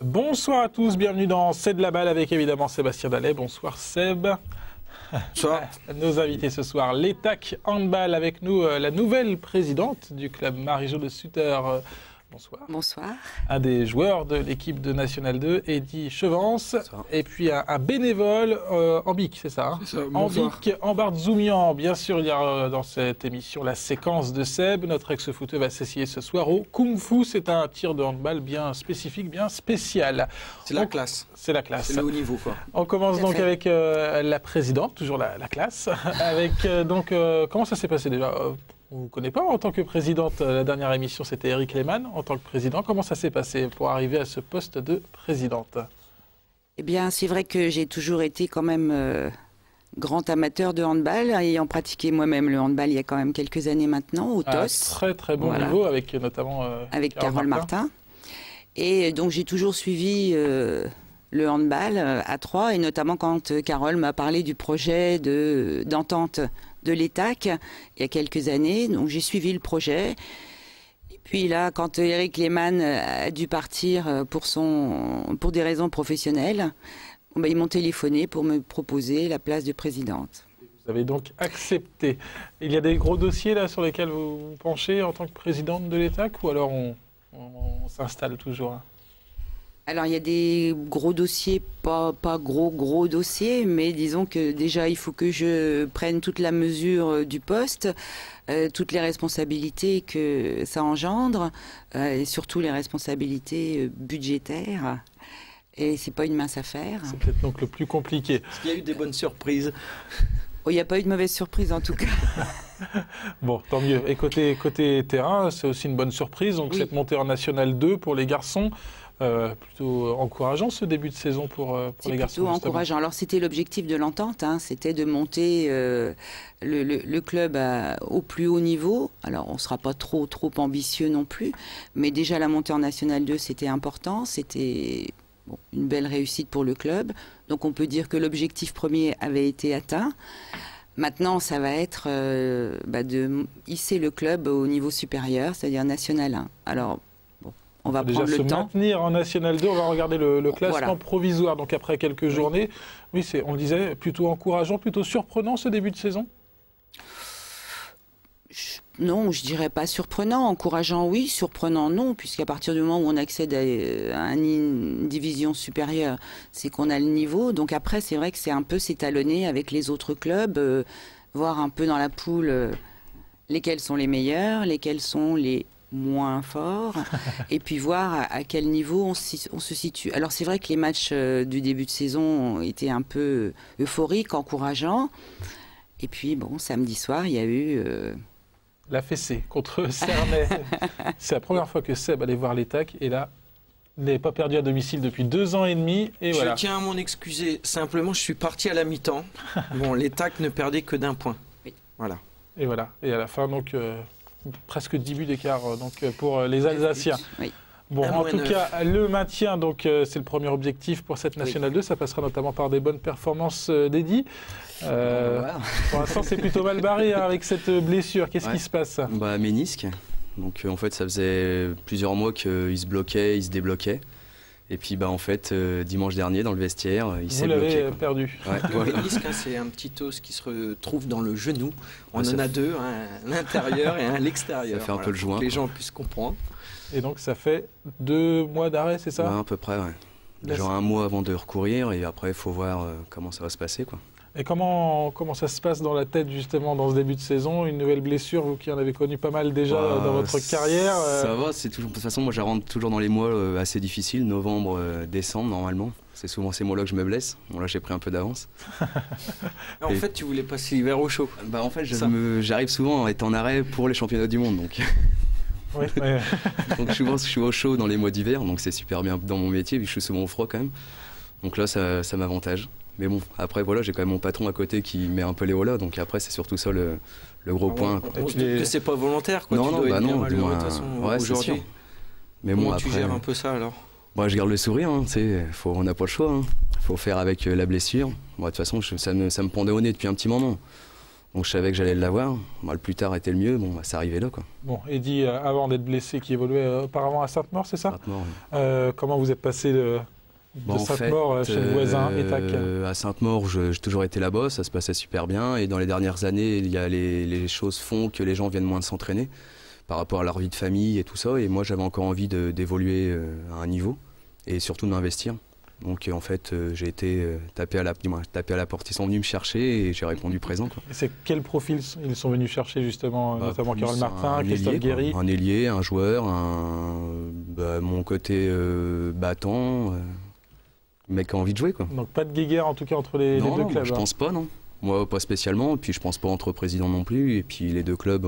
Bonsoir à tous, bienvenue dans C'est de la balle avec évidemment Sébastien Dallet. Bonsoir Seb. Bonsoir. Nos invités ce soir, l'ETAC Handball avec nous, la nouvelle présidente du club Marie-Jo de Sutter. Bonsoir. Bonsoir. Un des joueurs de l'équipe de National 2, Eddy Chevance. Bonsoir. Et puis un bénévole en BIC, c'est ça, hein? C'est ça, en bonsoir. BIC, en Barzoumian. Bien sûr, il y a dans cette émission la séquence de Seb. Notre ex-footeur va s'essayer ce soir au Kung Fu. C'est un tir de handball bien spécifique, bien spécial. C'est la classe. C'est la classe. C'est le haut niveau, quoi. On commence donc avec la présidente, toujours la classe. Avec comment ça s'est passé déjà? On ne vous connaît pas en tant que présidente. La dernière émission, c'était Eric Lehmann en tant que président. Comment ça s'est passé pour arriver à ce poste de présidente? Eh bien, c'est vrai que j'ai toujours été quand même grand amateur de handball, ayant pratiqué moi-même le handball il y a quand même quelques années maintenant, au TOS. Très très bon niveau, avec notamment avec Carole Martin. Et donc j'ai toujours suivi le handball à Troyes, et notamment quand Carole m'a parlé du projet d'entente de l'ETAC il y a quelques années. Donc j'ai suivi le projet. Et puis là, quand Eric Lehmann a dû partir pour des raisons professionnelles, ils m'ont téléphoné pour me proposer la place de présidente. Vous avez donc accepté. Il y a des gros dossiers là sur lesquels vous vous penchez en tant que présidente de l'ETAC, ou alors on s'installe toujours? Alors, il y a des gros dossiers, pas gros dossiers, mais disons que déjà, il faut que je prenne toute la mesure du poste, toutes les responsabilités que ça engendre, et surtout les responsabilités budgétaires. Et c'est pas une mince affaire. C'est peut-être donc le plus compliqué. Est-ce qu'il y a eu des bonnes surprises? Oh, il n'y a pas eu de mauvaise surprise, en tout cas. Bon, tant mieux. Et côté terrain, c'est aussi une bonne surprise. Donc, oui. Cette montée en National 2 pour les garçons, plutôt encourageant ce début de saison pour les garçons. C'est plutôt encourageant. Alors, c'était l'objectif de l'entente, hein, c'était de monter le club au plus haut niveau. Alors, on ne sera pas trop ambitieux non plus, mais déjà la montée en National 2, c'était important, c'était une belle réussite pour le club. Donc, on peut dire que l'objectif premier avait été atteint. Maintenant, ça va être de hisser le club au niveau supérieur, c'est-à-dire National 1. Alors, on va prendre le temps. Déjà se maintenir en National 2, on va regarder le classement provisoire, donc après quelques journées. Oui, on le disait, plutôt encourageant, plutôt surprenant ce début de saison? Non, je dirais pas surprenant. Encourageant, oui. Surprenant, non, puisqu'à partir du moment où on accède à une division supérieure, c'est qu'on a le niveau. Donc après, c'est vrai que c'est un peu s'étalonner avec les autres clubs, voir un peu dans la poule lesquels sont les meilleurs, lesquels sont les moins forts, et puis voir à quel niveau on se situe. Alors c'est vrai que les matchs du début de saison ont été un peu euphoriques, encourageants. Et puis bon, samedi soir, il y a eu... La fessée contre Cernay. C'est la première fois que Seb allait voir l'ETAC, et là, il n'avait pas perdu à domicile depuis 2 ans et demi. Et je voilà. tiens à m'en excuser. Simplement, je suis parti à la mi-temps. Bon, l'ETAC ne perdait que d'1 point. Oui. Voilà. Et voilà. Et à la fin, donc, presque 10 buts d'écart pour les Alsaciens. Oui. Bon, en tout cas, le maintien, donc c'est le premier objectif pour cette National 2. Ça passera notamment par des bonnes performances d'Eddy. Pour l'instant, c'est plutôt mal barré avec cette blessure. Qu'est-ce qui se passe? Ménisque. Donc en fait, ça faisait plusieurs mois qu'il se bloquait, il se débloquait. Et puis en fait, dimanche dernier, dans le vestiaire, il s'est bloqué. Vous l'avez perdu. Le ménisque, c'est un petit os qui se retrouve dans le genou. On en a deux, un à l'intérieur et un à l'extérieur. Ça fait un peu le joint. Pour que les gens puissent comprendre. Et donc ça fait 2 mois d'arrêt, c'est ça? À peu près, ouais. Genre 1 mois avant de recourir, et après il faut voir comment ça va se passer, quoi. Et comment ça se passe dans la tête justement dans ce début de saison? Une nouvelle blessure, vous qui en avez connu pas mal déjà dans votre carrière. Ça va, c'est toujours, de toute façon moi je rentre toujours dans les mois assez difficiles, novembre, décembre normalement. C'est souvent ces mois-là que je me blesse. Bon là j'ai pris un peu d'avance. En fait tu voulais passer l'hiver au chaud. En fait j'arrive souvent à être en arrêt pour les championnats du monde, donc... Oui, ouais. Donc souvent je suis au chaud dans les mois d'hiver, donc c'est super bien dans mon métier, vu que je suis souvent au froid quand même. Donc là ça m'avantage. Mais bon, après voilà, j'ai quand même mon patron à côté qui met un peu les hauts là, donc après c'est surtout ça le gros point. On se doute que c'est pas volontaire, quoi. Non, tu non, dois bah être bien non, malheureux de toute façon ouais, aujourd'hui. Mais bon, comment après, tu gères un peu ça alors? Bon, je garde le sourire, hein, on n'a pas le choix. Il faut faire avec la blessure. Bon, de toute façon, ça me pendait au nez depuis un petit moment. Donc je savais que j'allais l'avoir. Bon, le plus tard était le mieux. Bon, bah, ça arrivait là, quoi. Bon, Eddy, avant d'être blessé, qui évoluait auparavant à Sainte-Maure, c'est ça? Sainte-Maure, oui. Comment vous êtes passé de Sainte-Maure chez le voisin Étac? À Sainte-Maure, j'ai toujours été là-bas, ça se passait super bien. Et dans les dernières années, les choses font que les gens viennent moins de s'entraîner par rapport à leur vie de famille et tout ça. Et moi, j'avais encore envie d'évoluer à un niveau et surtout d'investir. Donc en fait, j'ai été tapé à la porte. Ils sont venus me chercher et j'ai répondu présent, quoi. Et c'est quel profil ils sont venus chercher justement, notamment Carole Martin, Christophe Guéry? Un ailier, un joueur, mon côté battant, mec qui a envie de jouer, quoi. Donc pas de guéguerre en tout cas entre les deux clubs? Je pense pas, non. Moi, pas spécialement. Et puis je pense pas entre présidents non plus. Et puis les deux clubs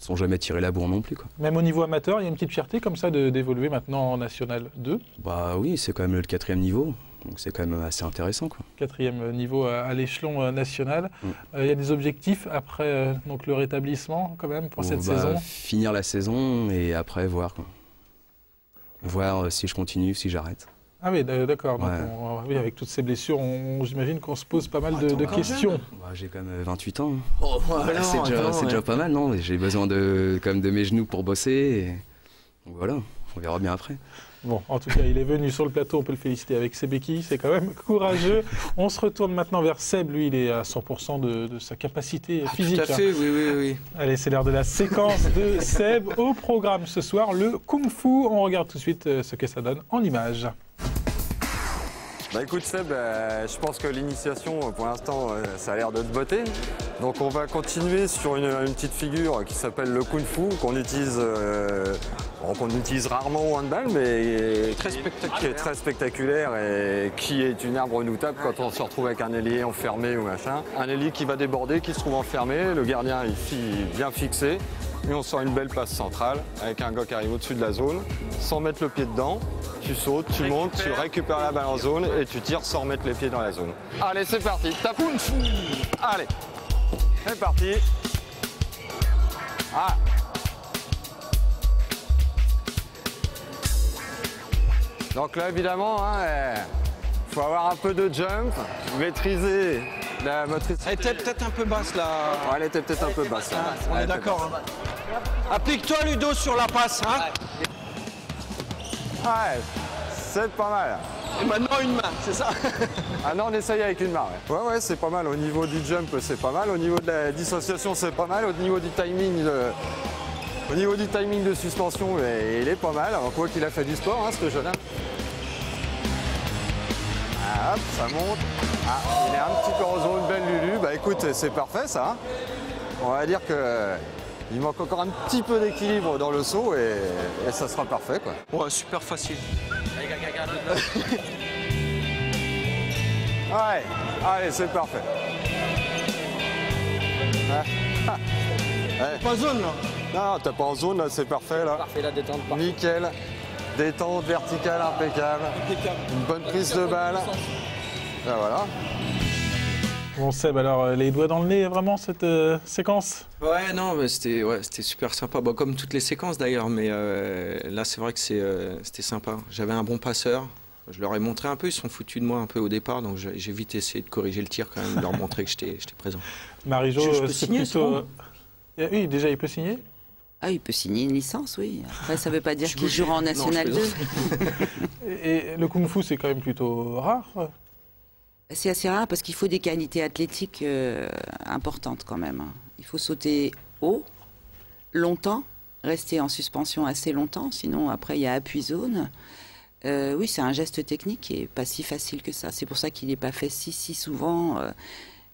sont jamais tirés la bourre non plus, quoi. Même au niveau amateur, il y a une petite fierté comme ça d'évoluer maintenant en National 2? Bah oui, c'est quand même le 4e niveau, donc c'est quand même assez intéressant, quoi. 4e niveau à l'échelon national. Il y a des objectifs après donc le rétablissement quand même pour cette saison? Finir la saison et après voir, quoi. Voir si je continue, si j'arrête. Ah oui, d'accord. Ouais. Oui, avec toutes ces blessures, j'imagine qu'on se pose pas mal de questions. J'ai quand même 28 ans. Oh, voilà, c'est déjà pas mal, non? J'ai besoin de mes genoux pour bosser. Et... Donc voilà, on verra bien après. Bon, en tout cas, il est venu sur le plateau, on peut le féliciter avec ses béquilles, c'est quand même courageux. On se retourne maintenant vers Seb, lui, il est à 100% de sa capacité physique. Tout à fait, oui. Allez, c'est l'heure de la séquence de Seb. Au programme ce soir, le Kung Fu. On regarde tout de suite ce que ça donne en images. Bah écoute Seb, je pense que l'initiation pour l'instant ça a l'air de te botter. Donc on va continuer sur une petite figure qui s'appelle le Kung Fu qu'on utilise rarement au handball mais qui est très spectaculaire et qui est une arme redoutable quand on se retrouve avec un ailier enfermé ou machin. Un ailier qui va déborder, qui se trouve enfermé, le gardien ici bien fixé. Et on sort une belle passe centrale avec un gars qui arrive au-dessus de la zone sans mettre le pied dedans. Tu sautes, tu montes, tu récupères la balle en zone et tu tires sans remettre les pieds dans la zone. Allez, c'est parti, tape. Allez, c'est parti. Ah. Donc là, évidemment, faut avoir un peu de jump, maîtriser la motricité. Elle était peut-être un peu basse là. Ouais, elle était peut-être un peu basse. On est d'accord. Applique-toi Ludo sur la passe. Ouais, c'est pas mal. Et maintenant une main, c'est ça? Ah non, on essaye avec une main. Ouais, c'est pas mal. Au niveau du jump, c'est pas mal. Au niveau de la dissociation, c'est pas mal. Au niveau du timing, de suspension, il est pas mal. Alors quoi qu'il a fait du sport, ce jeune homme. Ah, hop, ça monte. Ah, il est un petit peu en zone, belle Lulu. Bah écoute, c'est parfait ça. On va dire que il manque encore un petit peu d'équilibre dans le saut et ça sera parfait, quoi. Ouais, super facile. Ouais, allez, c'est parfait. Ouais. Pas zone là? Non, t'es pas en zone, là, c'est parfait là. Parfait, la détente. Parfait. Nickel. Détente verticale impeccable. Une bonne prise de balle. Là, voilà. Bon Seb, alors les doigts dans le nez vraiment cette séquence? Ouais, non, c'était super sympa. Bon, comme toutes les séquences d'ailleurs, mais là c'est vrai que c'était sympa. J'avais un bon passeur. Je leur ai montré un peu, ils se sont foutus de moi un peu au départ, donc j'ai vite essayé de corriger le tir quand même, de leur montrer que j'étais présent. Marie-Jo, c'est plutôt... bon. Oui, déjà il peut signer? Ah, il peut signer une licence, oui. Après, ça ne veut pas dire qu'il jouera en National 2. Et le Kung Fu, c'est quand même plutôt rare? C'est assez rare parce qu'il faut des qualités athlétiques importantes quand même. Il faut sauter haut, longtemps, rester en suspension assez longtemps, sinon après il y a appui zone. Oui, c'est un geste technique qui n'est pas si facile que ça. C'est pour ça qu'il n'est pas fait si souvent.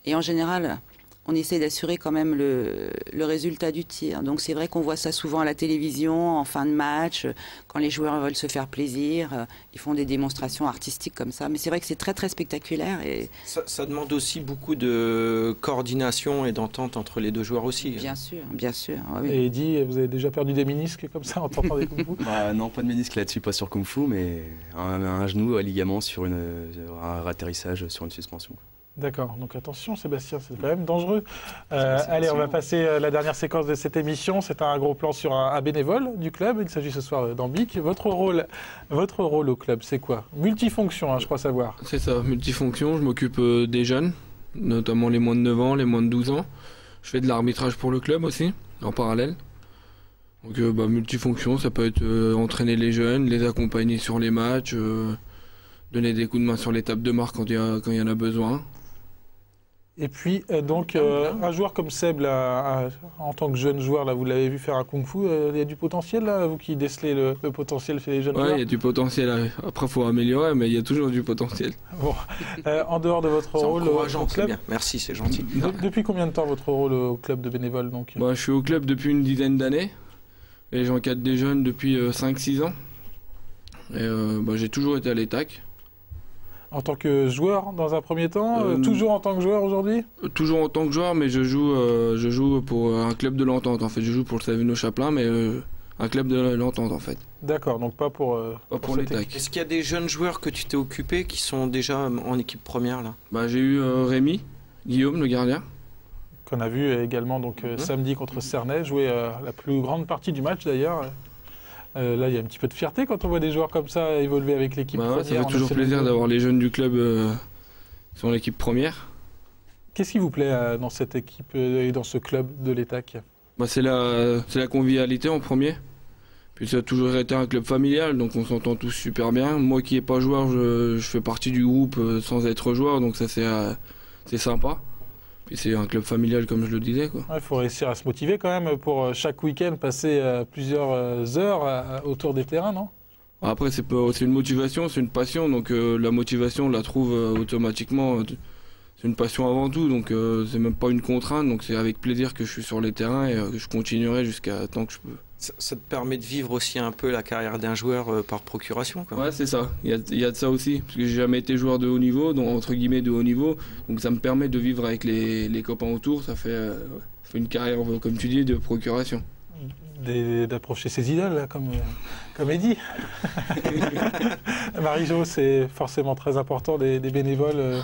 Et en général, on essaie d'assurer quand même le résultat du tir. Donc c'est vrai qu'on voit ça souvent à la télévision, en fin de match, quand les joueurs veulent se faire plaisir, ils font des démonstrations artistiques comme ça. Mais c'est vrai que c'est très spectaculaire. Et... Ça demande aussi beaucoup de coordination et d'entente entre les deux joueurs aussi. Bien sûr, bien sûr. Oui. Et Eddy, vous avez déjà perdu des ménisques comme ça en tentant des Kung Fu? Non, pas de ménisque là-dessus, pas sur Kung Fu, mais un genou, un ligament sur un atterrissage sur une suspension. D'accord, donc attention Sébastien, c'est quand même dangereux. Allez, on va passer la dernière séquence de cette émission. C'est un gros plan sur un bénévole du club. Il s'agit ce soir d'Ambic. Votre rôle au club, c'est quoi? Multifonction, hein, je crois savoir. C'est ça, multifonction. Je m'occupe des jeunes, notamment les moins de 9 ans, les moins de 12 ans. Je fais de l'arbitrage pour le club aussi, en parallèle. Donc multifonction, ça peut être entraîner les jeunes, les accompagner sur les matchs, donner des coups de main sur les tables de marque quand il y en a besoin. Et puis, un joueur comme Seb, là, en tant que jeune joueur, là, vous l'avez vu faire un kung-fu, il y a du potentiel, là, vous qui décelez le potentiel chez les jeunes joueurs? Oui, il y a du potentiel. Après, il faut améliorer, mais il y a toujours du potentiel. Bon. En dehors de votre rôle au club, bien. Merci, c'est gentil. Depuis combien de temps votre rôle au club de bénévoles donc? Je suis au club depuis une dizaine d'années, et j'encadre des jeunes depuis 5-6 ans. Et j'ai toujours été à l'ETAC. En tant que joueur dans un premier temps, toujours en tant que joueur aujourd'hui? Toujours en tant que joueur, mais je joue pour un club de l'Entente. En fait, je joue pour le Savino Chaplin, mais un club de l'Entente en fait. D'accord, donc pas pour l'ETAC. Est-ce qu'il y a des jeunes joueurs que tu t'es occupé qui sont déjà en équipe première là? J'ai eu Rémi, Guillaume, le gardien. Qu'on a vu également samedi contre Cernay, jouer la plus grande partie du match d'ailleurs. Là, il y a un petit peu de fierté quand on voit des joueurs comme ça évoluer avec l'équipe première. Ça fait toujours plaisir d'avoir les jeunes du club qui sont l'équipe première. Qu'est-ce qui vous plaît dans cette équipe et dans ce club de l'ETAC? C'est la convivialité en premier. Puis ça a toujours été un club familial, donc on s'entend tous super bien. Moi qui n'ai pas joueur, je fais partie du groupe sans être joueur, donc ça c'est sympa. Puis c'est un club familial comme je le disais. Il faut réussir à se motiver quand même pour chaque week-end passer plusieurs heures autour des terrains, non? Après c'est une motivation, c'est une passion, donc la motivation on la trouve automatiquement. C'est une passion avant tout, donc c'est même pas une contrainte, donc c'est avec plaisir que je suis sur les terrains et que je continuerai jusqu'à tant que je peux. Ça te permet de vivre aussi un peu la carrière d'un joueur par procuration, quoi. Ouais, c'est ça. Il y a de ça aussi. Parce que j'ai jamais été joueur de haut niveau, donc entre guillemets de haut niveau. Donc ça me permet de vivre avec les copains autour. Ça fait une carrière, comme tu dis, de procuration. D'approcher ses idoles, là, comme Eddy. Marie-Jo, c'est forcément très important, des bénévoles.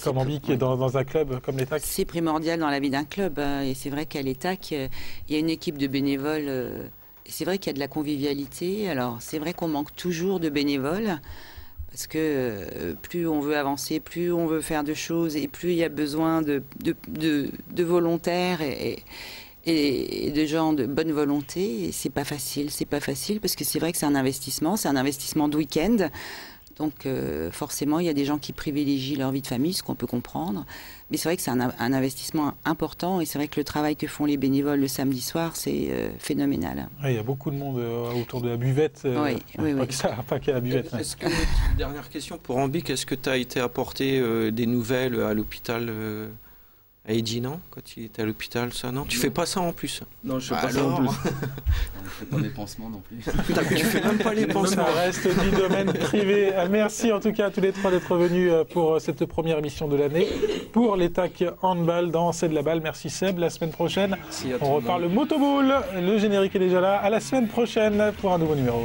Comme Ambic dans un club comme l'ETAC? C'est primordial dans la vie d'un club. Et c'est vrai qu'à l'ETAC, il y a une équipe de bénévoles. C'est vrai qu'il y a de la convivialité. Alors, c'est vrai qu'on manque toujours de bénévoles. Parce que plus on veut avancer, plus on veut faire de choses et plus il y a besoin de volontaires et de gens de bonne volonté. Et c'est pas facile parce que c'est vrai que c'est un investissement de week-end. Donc forcément, il y a des gens qui privilégient leur vie de famille, ce qu'on peut comprendre. Mais c'est vrai que c'est un investissement important et c'est vrai que le travail que font les bénévoles le samedi soir, c'est phénoménal. Il y a beaucoup de monde autour de la buvette. Oui. Pas qu'à la buvette. Dernière question pour Ambic, est-ce que tu as été apporter des nouvelles à l'hôpital à Eddy, non? Quand il était à l'hôpital, ça, non? Tu fais pas ça en plus? Non, je fais pas ça en plus. On fait pas des pansements non plus. Tu fais même pas les pansements. Ça reste du domaine privé. Merci en tout cas à tous les trois d'être venus pour cette première émission de l'année. Pour l'ETAC Handball dans C'est de la balle. Merci Seb. La semaine prochaine, on reparle motoball. Le générique est déjà là. À la semaine prochaine pour un nouveau numéro.